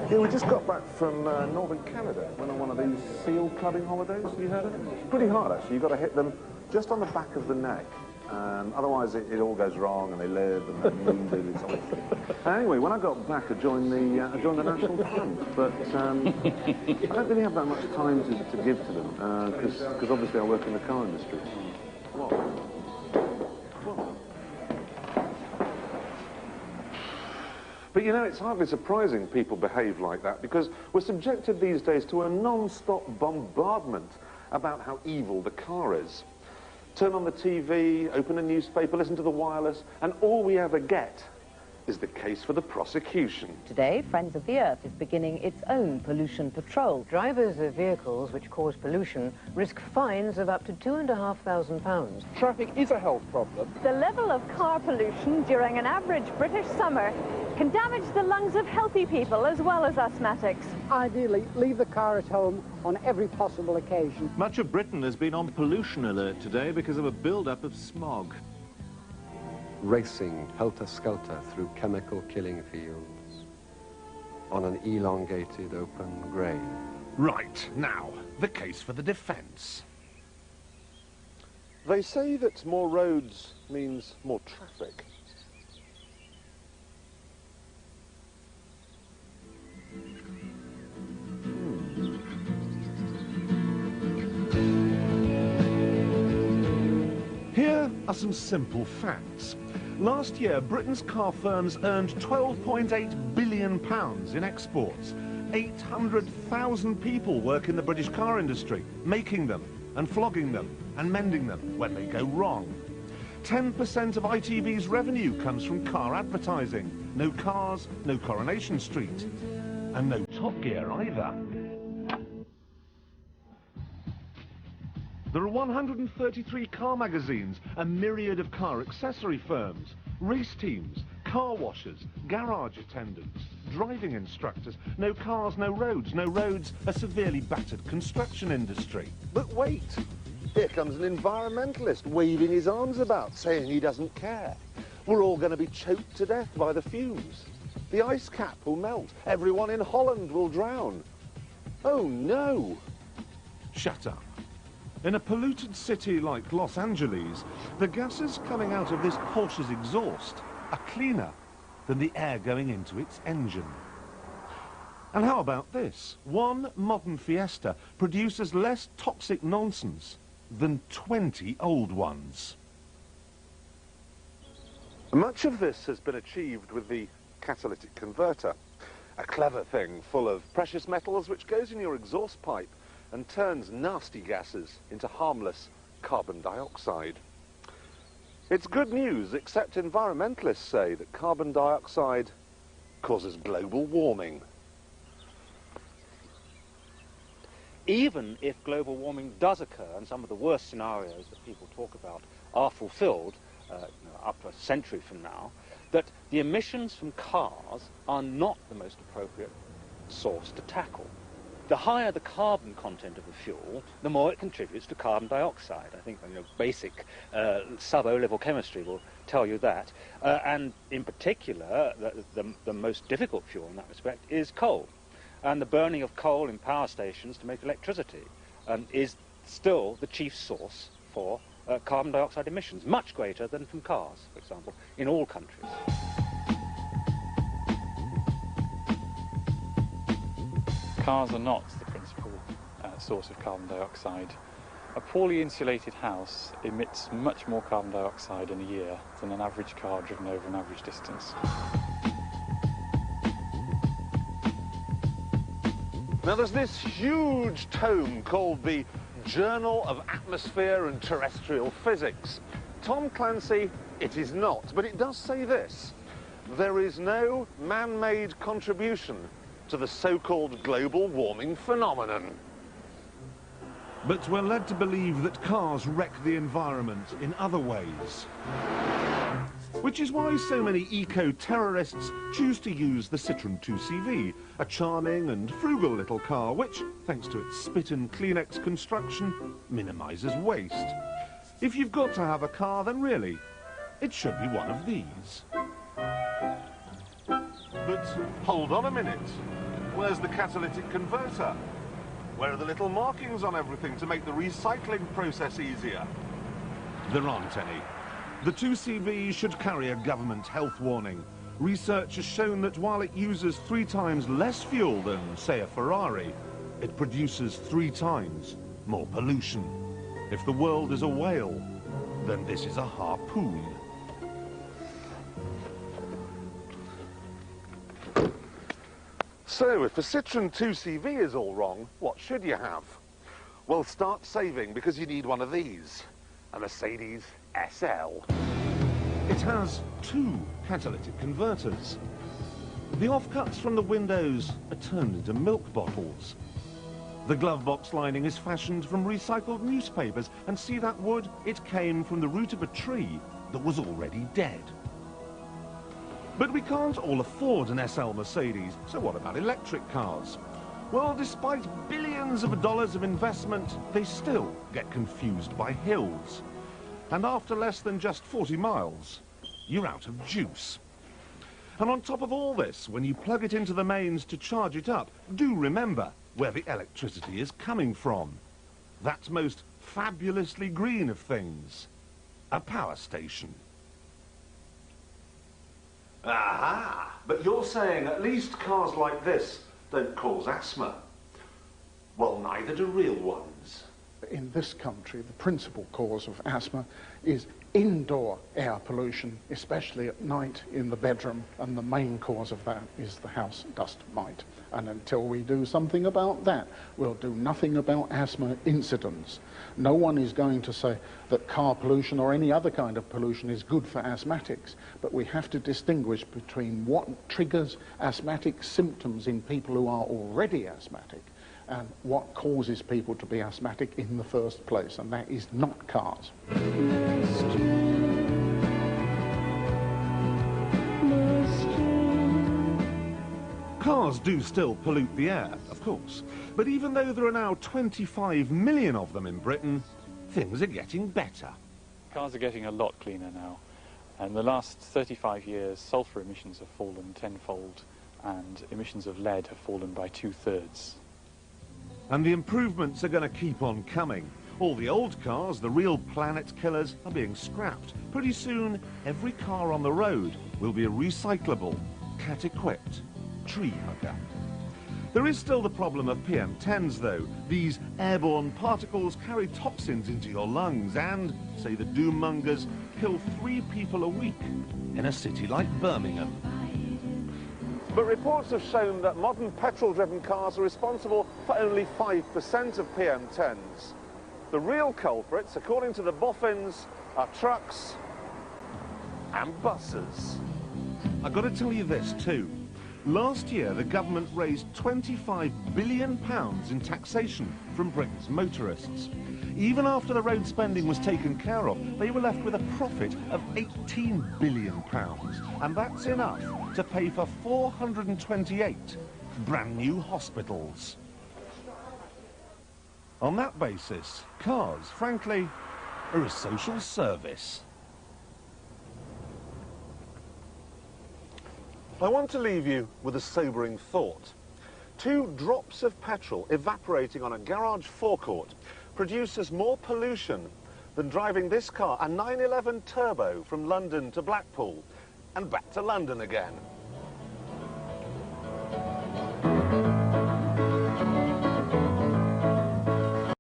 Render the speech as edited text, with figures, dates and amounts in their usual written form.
Yeah, we just got back from northern Canada. Went on one of these seal clubbing holidays. You heard of it? It's pretty hard, actually. You've got to hit them just on the back of the neck. Otherwise, it all goes wrong, and they live, and they're wounded. It's awful. Anyway, when I got back, I joined the National Front. But I don't really have that much time to give to them, because obviously I work in the car industry. What? But you know, it's hardly surprising people behave like that, because we're subjected these days to a non-stop bombardment about how evil the car is. Turn on the TV, open a newspaper, listen to the wireless, and all we ever get is the case for the prosecution. Today, Friends of the Earth is beginning its own pollution patrol. Drivers of vehicles which cause pollution risk fines of up to £2,500. Traffic is a health problem. The level of car pollution during an average British summer can damage the lungs of healthy people as well as asthmatics. Ideally, leave the car at home on every possible occasion. Much of Britain has been on pollution alert today because of a build-up of smog. Racing helter-skelter through chemical-killing fields on an elongated open grave. Right, now, the case for the defence. They say that more roads means more traffic. Here are some simple facts. Last year, Britain's car firms earned £12.8 billion in exports. 800,000 people work in the British car industry, making them and flogging them and mending them when they go wrong. 10% of ITV's revenue comes from car advertising. No cars, no Coronation Street. And no Top Gear either. There are 133 car magazines, a myriad of car accessory firms, race teams, car washers, garage attendants, driving instructors. No cars, no roads, a severely battered construction industry. But wait, here comes an environmentalist waving his arms about, saying he doesn't care. We're all going to be choked to death by the fumes. The ice cap will melt. Everyone in Holland will drown. Oh no! Shut up. In a polluted city like Los Angeles, the gases coming out of this Porsche's exhaust are cleaner than the air going into its engine. And how about this? One modern Fiesta produces less toxic nonsense than 20 old ones. Much of this has been achieved with the catalytic converter, a clever thing full of precious metals which goes in your exhaust pipe and turns nasty gases into harmless carbon dioxide. It's good news, except environmentalists say that carbon dioxide causes global warming. Even if global warming does occur, and some of the worst scenarios that people talk about are fulfilled up to a century from now, that the emissions from cars are not the most appropriate source to tackle. The higher the carbon content of a fuel, the more it contributes to carbon dioxide. I think basic sub-O-level chemistry will tell you that. And in particular, the most difficult fuel in that respect is coal. And the burning of coal in power stations to make electricity is still the chief source for carbon dioxide emissions, much greater than from cars, for example, in all countries. Cars are not the principal source of carbon dioxide. A poorly insulated house emits much more carbon dioxide in a year than an average car driven over an average distance. Now there's this huge tome called the Journal of Atmosphere and Terrestrial Physics. Tom Clancy, it is not, but it does say this: there is no man-made contribution to the so-called global warming phenomenon. But we're led to believe that cars wreck the environment in other ways. Which is why so many eco-terrorists choose to use the Citroën 2CV, a charming and frugal little car which, thanks to its spit and Kleenex construction, minimises waste. If you've got to have a car, then really, it should be one of these. But hold on a minute. Where's the catalytic converter? Where are the little markings on everything to make the recycling process easier? There aren't any. The 2CV should carry a government health warning. Research has shown that while it uses 3 times less fuel than, say, a Ferrari, it produces 3 times more pollution. If the world is a whale, then this is a harpoon. So, if a Citroën 2CV is all wrong, what should you have? Well, start saving, because you need one of these. A Mercedes SL. It has 2 catalytic converters. The offcuts from the windows are turned into milk bottles. The glove box lining is fashioned from recycled newspapers, and see that wood? It came from the root of a tree that was already dead. But we can't all afford an SL Mercedes, so what about electric cars? Well, despite billions of dollars of investment, they still get confused by hills. And after less than just 40 miles, you're out of juice. And on top of all this, when you plug it into the mains to charge it up, do remember where the electricity is coming from. That most fabulously green of things, a power station. Aha! But you're saying at least cars like this don't cause asthma. Well, neither do real ones. In this country, the principal cause of asthma is indoor air pollution, especially at night in the bedroom, and the main cause of that is the house dust mite. And until we do something about that, we'll do nothing about asthma incidents. No one is going to say that car pollution or any other kind of pollution is good for asthmatics, but we have to distinguish between what triggers asthmatic symptoms in people who are already asthmatic and what causes people to be asthmatic in the first place, and that is not cars. Cars do still pollute the air, of course, but even though there are now 25 million of them in Britain, things are getting better. Cars are getting a lot cleaner now, and the last 35 years sulphur emissions have fallen tenfold and emissions of lead have fallen by 2/3. And the improvements are going to keep on coming. All the old cars, the real planet killers, are being scrapped. Pretty soon, every car on the road will be a recyclable, cat-equipped tree hugger. There is still the problem of PM10s, though. These airborne particles carry toxins into your lungs and, say the doommongers, kill 3 people a week in a city like Birmingham. But reports have shown that modern petrol-driven cars are responsible for only 5% of PM10s. The real culprits, according to the boffins, are trucks and buses. I've got to tell you this too. Last year, the government raised £25 billion in taxation from Britain's motorists. Even after the road spending was taken care of, they were left with a profit of £18 billion. And that's enough to pay for 428 brand new hospitals. On that basis, cars, frankly, are a social service. I want to leave you with a sobering thought. 2 drops of petrol evaporating on a garage forecourt produces more pollution than driving this car, a 911 Turbo, from London to Blackpool and back to London again.